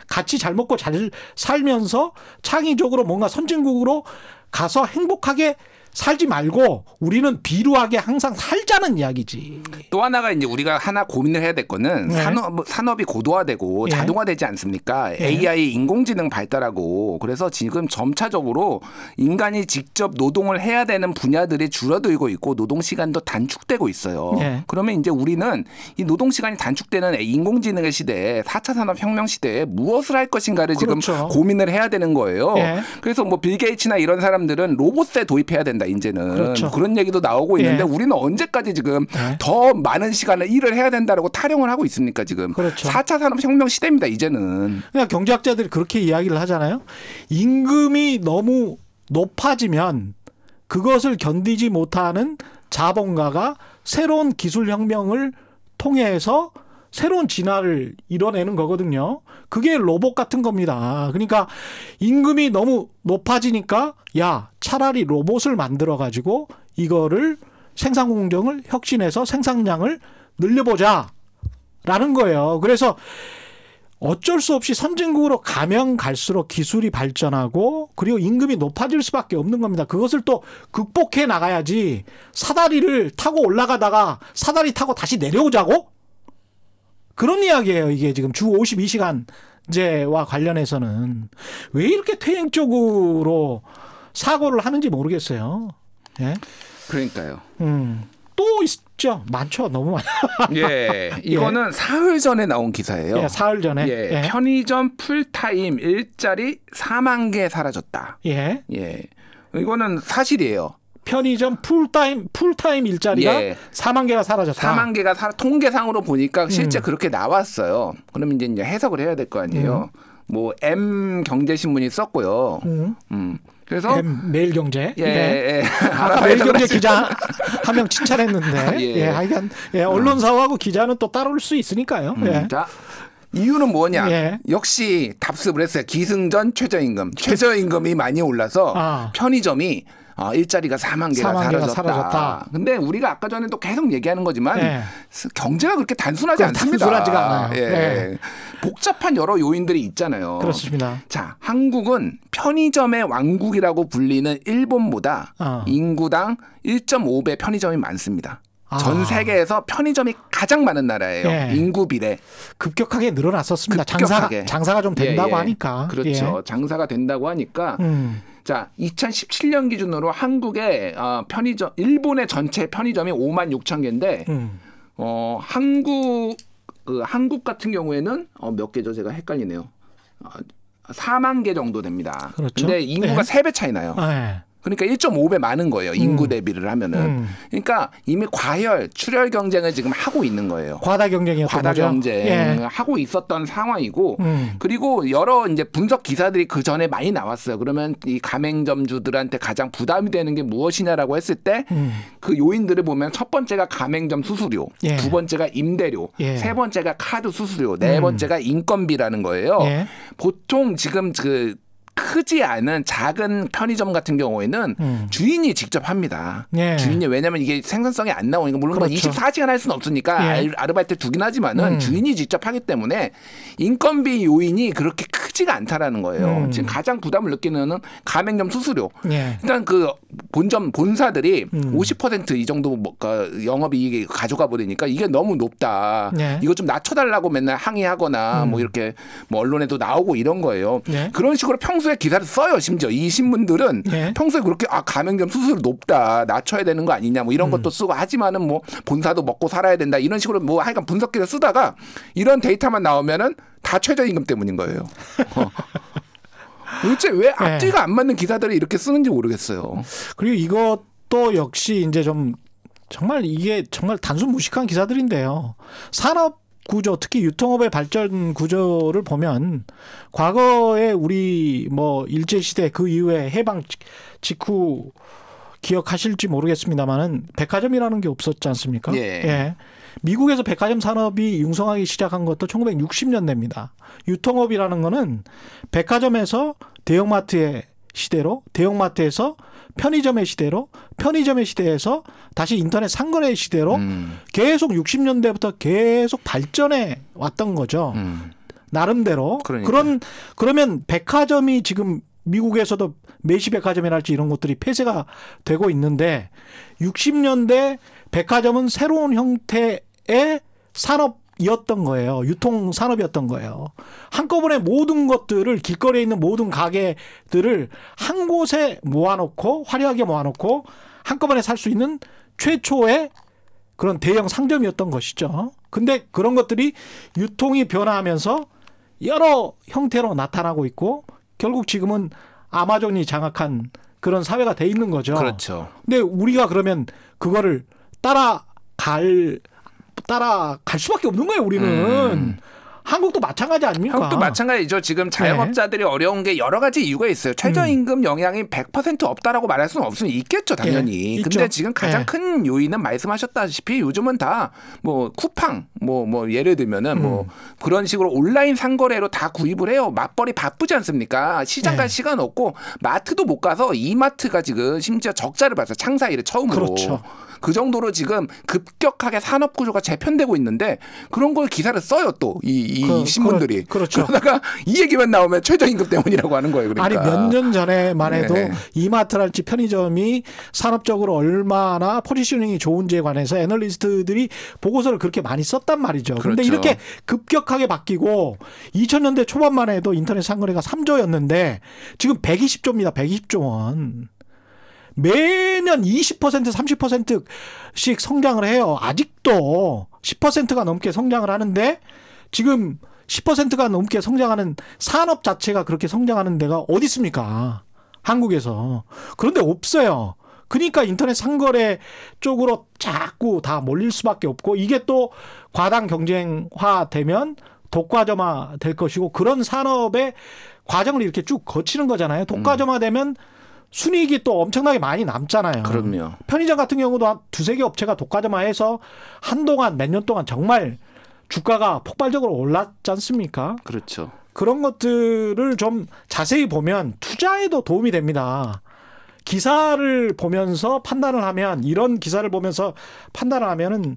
같이 잘 먹고 잘 살면서 창의적으로 뭔가 선진국으로 가서 행복하게 살지 말고 우리는 비루하게 항상 살자는 이야기지. 또 하나가 이제 우리가 하나 고민을 해야 될 거는 네. 산업이 고도화되고 예. 자동화되지 않습니까? 예. AI 인공지능 발달하고 그래서 지금 점차적으로 인간이 직접 노동을 해야 되는 분야들이 줄어들고 있고 노동 시간도 단축되고 있어요. 예. 그러면 이제 우리는 이 노동 시간이 단축되는 인공지능의 시대에 4차 산업혁명 시대에 무엇을 할 것인가를 그렇죠. 지금 고민을 해야 되는 거예요. 예. 그래서 뭐 빌 게이츠나 이런 사람들은 로봇에 도입해야 된다. 이제는 그렇죠. 그런 얘기도 나오고 있는데 예. 우리는 언제까지 지금 예. 더 많은 시간을 일을 해야 된다라고 타령을 하고 있습니까 지금. 그렇죠. 4차 산업혁명 시대입니다 이제는. 그러니까 경제학자들이 그렇게 이야기를 하잖아요. 임금이 너무 높아지면 그것을 견디지 못하는 자본가가 새로운 기술혁명을 통해서 새로운 진화를 이뤄내는 거거든요. 그게 로봇 같은 겁니다. 그러니까 임금이 너무 높아지니까 야 차라리 로봇을 만들어 가지고 이거를 생산 공정을 혁신해서 생산량을 늘려보자라는 거예요. 그래서 어쩔 수 없이 선진국으로 가면 갈수록 기술이 발전하고 그리고 임금이 높아질 수밖에 없는 겁니다. 그것을 또 극복해 나가야지 사다리를 타고 올라가다가 사다리 타고 다시 내려오자고? 그런 이야기예요. 이게 지금 주 52시간제와 관련해서는 왜 이렇게 퇴행적으로 사고를 하는지 모르겠어요. 예. 그러니까요. 또 있죠. 많죠. 너무 많아요. 예, 이거는 사흘 전에 나온 기사예요. 예, 사흘 전에. 예, 예. 편의점 풀타임 일자리 4만 개 사라졌다. 예. 예, 이거는 사실이에요. 편의점 풀타임 일자리가 예. 4만 개가 사라졌다. 4만 개가 통계상으로 보니까 실제 그렇게 나왔어요. 그러면 이제 해석을 해야 될 거 아니에요. 뭐 M 경제신문이 썼고요. 그래서 매일경제. 예, 예. 아까 매일경제 기자 한 명 칭찬했는데. 예. 예, 하여간 예, 언론사하고 기자는 또 따로 올 수 있으니까요. 예. 자, 이유는 뭐냐? 예. 역시 답습을 했어요. 기승전 최저임금. 최저임금이 많이 올라서 편의점이 일자리가 4만 개가 사라졌다. 근데 우리가 아까 전에 또 계속 얘기하는 거지만 예. 경제가 그렇게 단순하지 않습니다. 단순하지가 않아요. 예. 예. 복잡한 여러 요인들이 있잖아요. 그렇습니다. 자, 한국은 편의점의 왕국이라고 불리는 일본보다 인구당 1.5배 편의점이 많습니다. 전 세계에서 편의점이 가장 많은 나라예요. 예. 인구 비례. 급격하게 늘어났었습니다. 급격하게. 장사가 좀 된다고 예, 예. 하니까. 그렇죠. 예. 장사가 된다고 하니까. 자, 2017년 기준으로 한국의 편의점, 일본의 전체 편의점이 5만 6천 개인데, 한국 같은 경우에는 몇 개죠? 제가 헷갈리네요. 4만 개 정도 됩니다. 그렇죠. 근데 인구가 3배 차이 나요. 예. 그러니까 1.5배 많은 거예요. 인구 대비를 하면은. 그러니까 이미 출혈 경쟁을 지금 하고 있는 거예요. 과다 경쟁이었던 과다 거죠. 경쟁을 예. 하고 있었던 상황이고, 그리고 여러 이제 분석 기사들이 그 전에 많이 나왔어요. 그러면 이 가맹점주들한테 가장 부담이 되는 게 무엇이냐라고 했을 때 그 요인들을 보면 첫 번째가 가맹점 수수료, 예. 두 번째가 임대료, 예. 세 번째가 카드 수수료, 네 번째가 인건비라는 거예요. 예. 보통 지금 크지 않은 작은 편의점 같은 경우에는 주인이 직접 합니다. 예. 주인이 왜냐하면 이게 생산성이 안 나오니까 물론 그렇죠. 24시간 할 수는 없으니까 예. 아르바이트 두긴 하지만은 주인이 직접 하기 때문에 인건비 요인이 그렇게 크지가 않다라는 거예요. 지금 가장 부담을 느끼는 가맹점 수수료. 예. 일단 본사들이 50% 이 정도 영업이익이 가져가 버리니까 이게 너무 높다. 예. 이거 좀 낮춰달라고 맨날 항의하거나 뭐 이렇게 뭐 언론에도 나오고 이런 거예요. 예. 그런 식으로 평소에 기사를 써요. 심지어 이 신문들은 예. 평소에 그렇게 가맹점 수수료 높다, 낮춰야 되는 거 아니냐 뭐 이런 것도 쓰고 하지만은 뭐 본사도 먹고 살아야 된다 이런 식으로 뭐 하여간 분석 기사 쓰다가 이런 데이터만 나오면은 다 최저임금 때문인 거예요. 도대체 왜 앞뒤가 안 맞는 기사들을 이렇게 쓰는지 모르겠어요. 그리고 이것도 역시 이제 좀 정말 이게 정말 단순 무식한 기사들인데요. 산업 구조, 특히 유통업의 발전 구조를 보면 과거에 우리 뭐 일제시대 그 이후에 해방 직후 기억하실지 모르겠습니다만은 백화점이라는 게 없었지 않습니까? 예. 예. 미국에서 백화점 산업이 융성하기 시작한 것도 1960년대입니다. 유통업이라는 거는 백화점에서 대형마트의 시대로, 대형마트에서 편의점의 시대로, 편의점의 시대에서 다시 인터넷 상거래의 시대로 계속 60년대부터 계속 발전해 왔던 거죠. 나름대로. 그러니까. 그러면 백화점이 지금 미국에서도 매시 백화점이랄지 이런 것들이 폐쇄가 되고 있는데 60년대 백화점은 새로운 형태의 산업이었던 거예요. 유통 산업이었던 거예요. 한꺼번에 모든 것들을 길거리에 있는 모든 가게들을 한 곳에 모아놓고 화려하게 모아놓고 한꺼번에 살 수 있는 최초의 그런 대형 상점이었던 것이죠. 근데 그런 것들이 유통이 변화하면서 여러 형태로 나타나고 있고 결국 지금은 아마존이 장악한 그런 사회가 돼 있는 거죠. 그렇죠. 근데 우리가 그러면 그거를 따라갈 수밖에 없는 거예요, 우리는. 한국도 마찬가지 아닙니까? 한국도 마찬가지죠. 지금 자영업자들이 어려운 게 여러 가지 이유가 있어요. 최저임금 영향이 100% 없다라고 말할 수는 없으면 있겠죠, 당연히. 예, 근데 있죠. 지금 가장 큰 요인은 말씀하셨다시피 요즘은 다 뭐 쿠팡 뭐 예를 들면은 뭐 그런 식으로 온라인 상거래로 다 구입을 해요. 맞벌이 바쁘지 않습니까? 시장 갈 시간 없고 마트도 못 가서 이마트가 지금 심지어 적자를 봤어요. 창사 이래 처음으로. 그렇죠. 그 정도로 지금 급격하게 산업 구조가 재편되고 있는데 그런 걸 기사를 써요 또 이 이 신문들이. 그렇죠. 그러다가 이 얘기만 나오면 최저임금 때문이라고 하는 거예요. 그러니까. 아니 몇 년 전에만 해도 네. 이마트랄지 편의점이 산업적으로 얼마나 포지셔닝이 좋은지에 관해서 애널리스트들이 보고서를 그렇게 많이 썼단 말이죠. 그런데 그렇죠. 이렇게 급격하게 바뀌고 2000년대 초반만 해도 인터넷 상거래가 3조였는데 지금 120조입니다. 120조 원. 매년 20% 30%씩 성장을 해요. 아직도 10%가 넘게 성장을 하는데 지금 10%가 넘게 성장하는 산업 자체가 그렇게 성장하는 데가 어디 있습니까? 한국에서. 그런데 없어요. 그러니까 인터넷 상거래 쪽으로 자꾸 다 몰릴 수밖에 없고 이게 또 과당 경쟁화되면 독과점화 될 것이고 그런 산업의 과정을 이렇게 쭉 거치는 거잖아요. 독과점화되면 순이익이 또 엄청나게 많이 남잖아요. 그럼요. 편의점 같은 경우도 한 두세 개 업체가 독과점화해서 한동안 몇 년 동안 정말 주가가 폭발적으로 올랐지 않습니까? 그렇죠. 그런 것들을 좀 자세히 보면 투자에도 도움이 됩니다. 기사를 보면서 판단을 하면 이런 기사를 보면서 판단을 하면은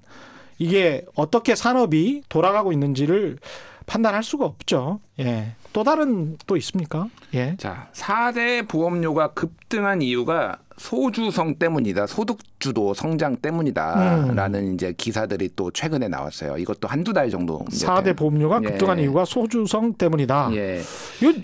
이게 어떻게 산업이 돌아가고 있는지를 판단할 수가 없죠. 예. 또 다른 또 있습니까? 예. 자, 4대 보험료가 급등한 이유가 소주성 때문이다. 소득주도 성장 때문이다라는 이제 기사들이 또 최근에 나왔어요. 이것도 한두 달 정도. 4대 보험료가 급등한 예. 이유가 소주성 때문이다. 예. 이거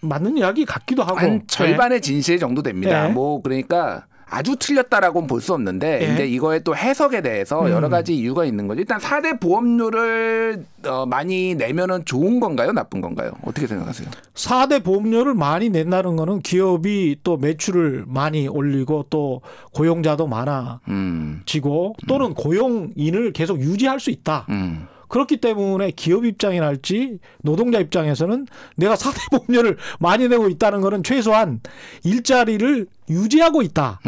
맞는 이야기 같기도 하고. 한 절반의 진실 정도 됩니다. 예. 뭐 그러니까 아주 틀렸다라고는 볼 수 없는데 예. 이제 이거에 또 해석에 대해서 여러 가지 이유가 있는 거죠. 일단 4대 보험료를 많이 내면은 좋은 건가요? 나쁜 건가요? 어떻게 생각하세요? 4대 보험료를 많이 낸다는 거는 기업이 또 매출을 많이 올리고 또 고용자도 많아지고 또는 고용인을 계속 유지할 수 있다. 그렇기 때문에 기업 입장이랄지 노동자 입장에서는 내가 4대 보험료를 많이 내고 있다는 거는 최소한 일자리를 유지하고 있다.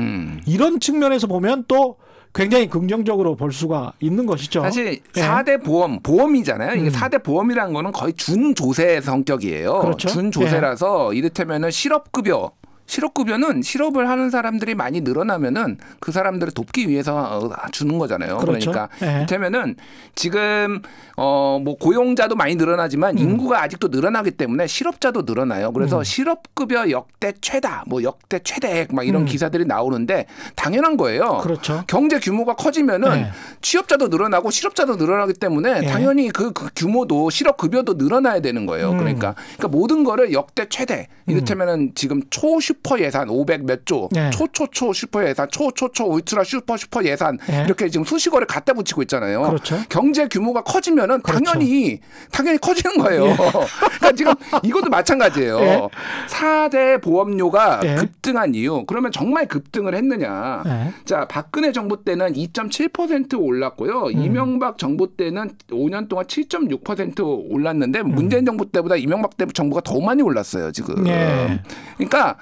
이런 측면에서 보면 또 굉장히 긍정적으로 볼 수가 있는 것이죠. 사실 예. 4대 보험이잖아요. 이게 4대 보험이라는 거는 거의 준조세 성격이에요. 그렇죠. 준조세라서 이를테면은 실업급여는 실업을 하는 사람들이 많이 늘어나면은 그 사람들을 돕기 위해서 주는 거잖아요. 그렇죠. 그러니까 예. 이를테면은 지금 뭐 고용자도 많이 늘어나지만 인구가 아직도 늘어나기 때문에 실업자도 늘어나요. 그래서 실업급여 역대 최다, 뭐 역대 최대액 막 이런 기사들이 나오는데 당연한 거예요. 그렇죠. 경제 규모가 커지면은 예. 취업자도 늘어나고 실업자도 늘어나기 때문에 예. 당연히 그 규모도 실업급여도 늘어나야 되는 거예요. 그러니까 모든 거를 역대 최대. 이를테면은 지금 슈퍼 예산 500 몇 조, 네. 초초초 슈퍼 예산, 초초초 울트라 슈퍼 예산 네. 이렇게 지금 수식어를 갖다 붙이고 있잖아요. 그렇죠. 경제 규모가 커지면은 그렇죠. 당연히 커지는 거예요. 그러니까 지금 이것도 마찬가지예요. 예. 4대 보험료가 예. 급등한 이유. 그러면 정말 급등을 했느냐? 예. 자, 박근혜 정부 때는 2.7% 올랐고요. 이명박 정부 때는 5년 동안 7.6% 올랐는데 문재인 정부 때보다 이명박 정부가 더 많이 올랐어요, 지금. 예. 그러니까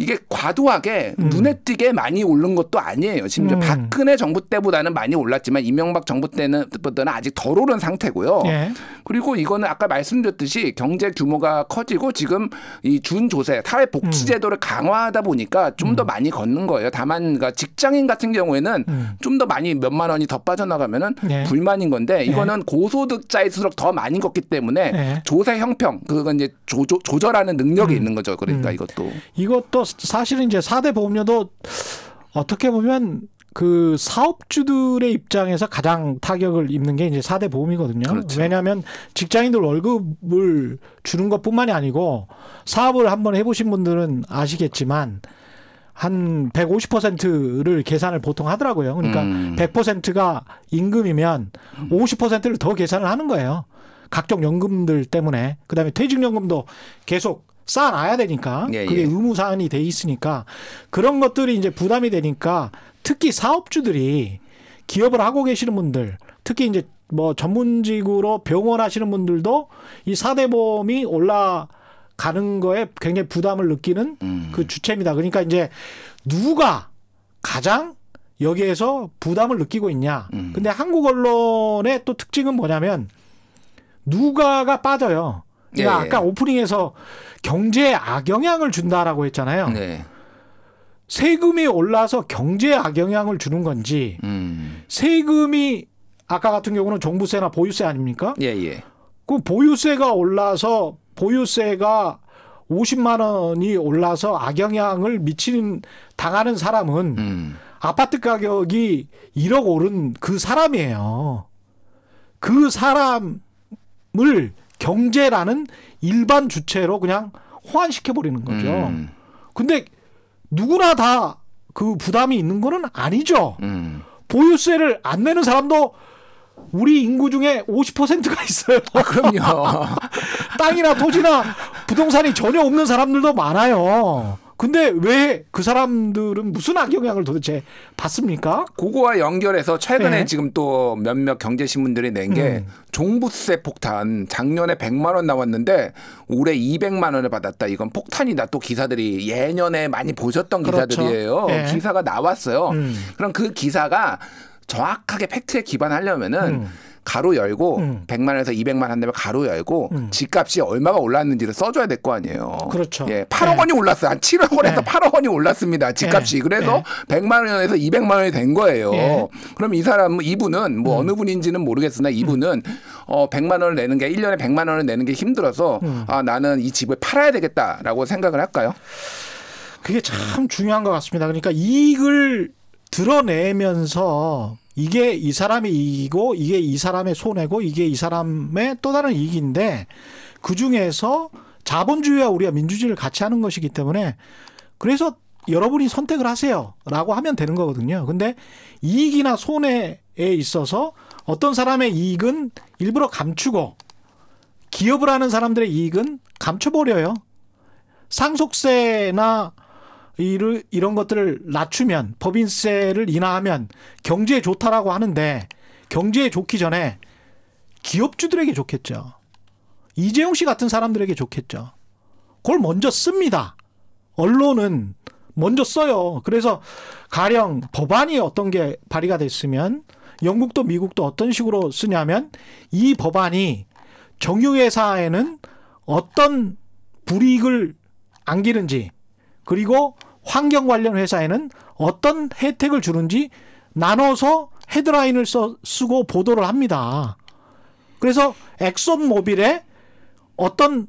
이게 과도하게 눈에 띄게 많이 오른 것도 아니에요. 심지어 박근혜 정부 때보다는 많이 올랐지만 이명박 정부 때는 아직 덜 오른 상태고요. 예. 그리고 이거는 아까 말씀드렸듯이 경제 규모가 커지고 지금 이 준조세, 사회복지제도를 강화하다 보니까 좀 더 많이 걷는 거예요. 다만 그러니까 직장인 같은 경우에는 좀 더 많이 몇만 원이 더 빠져나가면은 예. 불만인 건데 이거는 고소득자일수록 더 많이 걷기 때문에 예. 조세 형평, 그건 이제 조절하는 능력이 있는 거죠. 그러니까 이것도. 사실은 이제 4대 보험료도 어떻게 보면 그 사업주들의 입장에서 가장 타격을 입는 게 이제 4대 보험이거든요. 그렇죠. 왜냐하면 직장인들 월급을 주는 것뿐만이 아니고 사업을 한번 해보신 분들은 아시겠지만 한 150%를 계산을 보통 하더라고요. 그러니까 100%가 임금이면 50%를 더 계산을 하는 거예요. 각종 연금들 때문에. 그다음에 퇴직연금도 계속 쌓아놔야 되니까 그게 의무사항이 돼 있으니까 그런 것들이 이제 부담이 되니까 특히 사업주들이 기업을 하고 계시는 분들 특히 이제 뭐 전문직으로 병원 하시는 분들도 이 4대 보험이 올라가는 거에 굉장히 부담을 느끼는 그 주체입니다. 그러니까 이제 누가 가장 여기에서 부담을 느끼고 있냐. 근데 한국 언론의 또 특징은 뭐냐면 누가가 빠져요. 그러니까 아까 오프닝에서 경제에 악영향을 준다라고 했잖아요. 네. 세금이 올라서 경제에 악영향을 주는 건지 세금이 아까 같은 경우는 종부세나 보유세 아닙니까? 예. 그 보유세가 올라서 보유세가 50만 원이 올라서 악영향을 당하는 사람은 아파트 가격이 1억 오른 그 사람이에요. 그 사람을 경제라는 일반 주체로 그냥 호환시켜 버리는 거죠. 근데 누구나 다 그 부담이 있는 거는 아니죠. 보유세를 안 내는 사람도 우리 인구 중에 50%가 있어요. 그럼요. 땅이나 토지나 부동산이 전혀 없는 사람들도 많아요. 근데 왜 그 사람들은 무슨 악영향을 도대체 받습니까? 그거와 연결해서 최근에 네. 지금 또 몇몇 경제신문들이 낸 게 종부세 폭탄. 작년에 100만 원 나왔는데 올해 200만 원을 받았다. 이건 폭탄이다. 또 기사들이 예년에 많이 보셨던 그렇죠. 기사들이에요. 네. 기사가 나왔어요. 그럼 그 기사가 정확하게 팩트에 기반하려면은 가로 열고 100만 원에서 200만 원 한다면 가로 열고 집값이 얼마가 올랐는지를 써줘야 될 거 아니에요. 그렇죠. 예, 8억 원이 올랐어요. 한 7억 원에서 8억 원이 올랐습니다. 집값이. 그래서 100만 원에서 200만 원이 된 거예요. 그럼 이분은 뭐 어느 분인지는 모르겠으나 이분은 100만 원을 내는 게 1년에 100만 원을 내는 게 힘들어서 나는 이 집을 팔아야 되겠다라고 생각을 할까요? 그게 참 중요한 것 같습니다. 그러니까 이익을 드러내면서 이게 이 사람의 이익이고 이게 이 사람의 손해고 이게 이 사람의 또 다른 이익인데 그중에서 자본주의와 우리가 민주주의를 같이 하는 것이기 때문에 그래서 여러분이 선택을 하세요라고 하면 되는 거거든요. 근데 이익이나 손해에 있어서 어떤 사람의 이익은 일부러 감추고 기업을 하는 사람들의 이익은 감춰버려요. 상속세나 이런 것들을 낮추면 법인세를 인하하면 경제에 좋다라고 하는데 경제에 좋기 전에 기업주들에게 좋겠죠. 이재용 씨 같은 사람들에게 좋겠죠. 그걸 먼저 씁니다. 언론은 먼저 써요. 그래서 가령 법안이 어떤 게 발의가 됐으면 영국도 미국도 어떤 식으로 쓰냐면 이 법안이 정유회사에는 어떤 불이익을 안기는지 그리고 환경 관련 회사에는 어떤 혜택을 주는지 나눠서 헤드라인을 쓰고 보도를 합니다. 그래서 엑손모빌에 어떤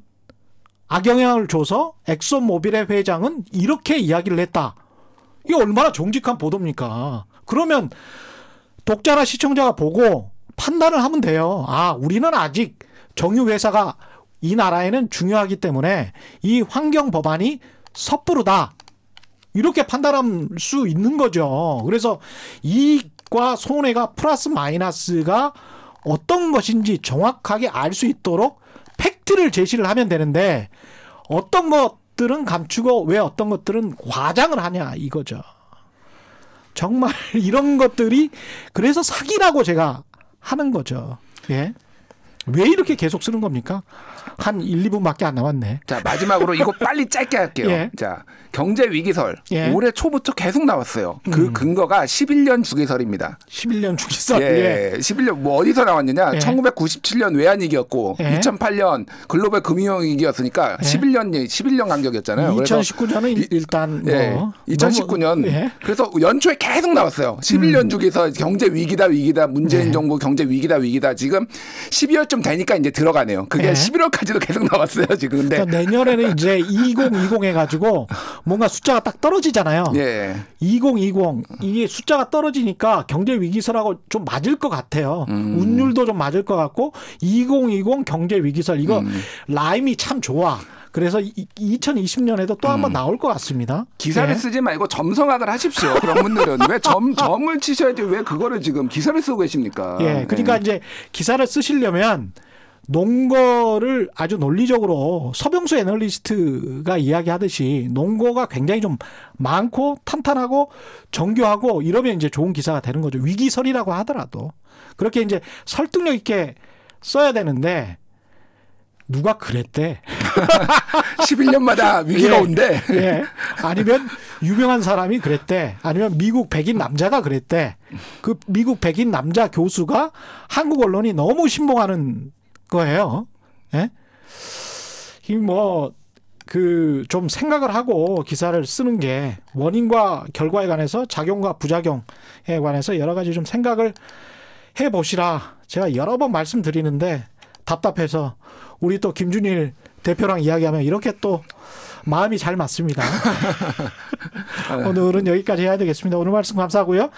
악영향을 줘서 엑손모빌의 회장은 이렇게 이야기를 했다. 이게 얼마나 정직한 보도입니까? 그러면 독자나 시청자가 보고 판단을 하면 돼요. 아, 우리는 아직 정유회사가 이 나라에는 중요하기 때문에 이 환경 법안이 섣부르다. 이렇게 판단할 수 있는 거죠. 그래서 이익과 손해가 플러스 마이너스가 어떤 것인지 정확하게 알 수 있도록 팩트를 제시를 하면 되는데 어떤 것들은 감추고 왜 어떤 것들은 과장을 하냐 이거죠. 정말 이런 것들이 그래서 사기라고 제가 하는 거죠. 예. 왜 이렇게 계속 쓰는 겁니까? 한 1, 2분밖에 안 남았네. 자, 마지막으로 이거 빨리 짧게 할게요. 예. 자, 경제 위기설. 예. 올해 초부터 계속 나왔어요. 그 근거가 11년 주기설입니다. 11년 주기설. 예. 11년 뭐 어디서 나왔느냐? 예. 1997년 외환위기였고 예. 2008년 글로벌 금융위기였으니까 예. 11년 간격이었잖아요. 2019년은 일단 뭐 예. 2019년 예. 그래서 연초에 계속 나왔어요. 11년 주기설 경제 위기다 문재인 예. 정부 경제 위기다 지금 12월쯤 되니까 이제 들어가네요. 그게 예. 11월까지도 계속 나왔어요 지금. 근데 그러니까 내년에는 이제 2020 해가지고 뭔가 숫자가 딱 떨어지잖아요. 예. 2020 이게 숫자가 떨어지니까 경제 위기설하고 좀 맞을 것 같아요. 운율도 좀 맞을 것 같고 2020 경제 위기설 이거 라임이 참 좋아. 그래서 2020년에도 또 한 번 나올 것 같습니다. 기사를 예. 쓰지 말고 점성학을 하십시오. 그런 분들은 왜 점을 치셔야지 왜 그거를 지금 기사를 쓰고 계십니까? 예, 그러니까 이제 기사를 쓰시려면 농거를 아주 논리적으로 서병수 애널리스트가 이야기하듯이 농거가 굉장히 좀 많고 탄탄하고 정교하고 이러면 이제 좋은 기사가 되는 거죠. 위기설이라고 하더라도 그렇게 이제 설득력 있게 써야 되는데 누가 그랬대? 11년마다 위기가 예, 온대. 예. 아니면 유명한 사람이 그랬대. 아니면 미국 백인 남자가 그랬대. 그 미국 백인 남자 교수가 한국 언론이 너무 신봉하는 거예요. 예? 좀 생각을 하고 기사를 쓰는 게 원인과 결과에 관해서 작용과 부작용에 관해서 여러 가지 좀 생각을 해 보시라. 제가 여러 번 말씀드리는데 답답해서 우리 또 김준일 대표랑 이야기하면 이렇게 또 마음이 잘 맞습니다. 오늘은 여기까지 해야 되겠습니다. 오늘 말씀 감사하고요.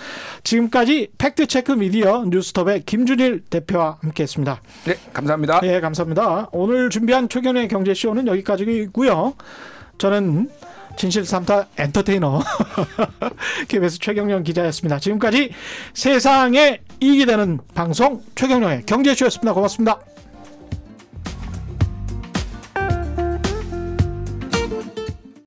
지금까지 팩트체크 미디어 뉴스톱의 김준일 대표와 함께했습니다. 네, 감사합니다. 네, 감사합니다. 오늘 준비한 최경영의 경제쇼는 여기까지고요. 저는 진실삼타 엔터테이너 KBS 최경영 기자였습니다. 지금까지 세상에 이익이 되는 방송 최경영의 경제쇼였습니다. 고맙습니다.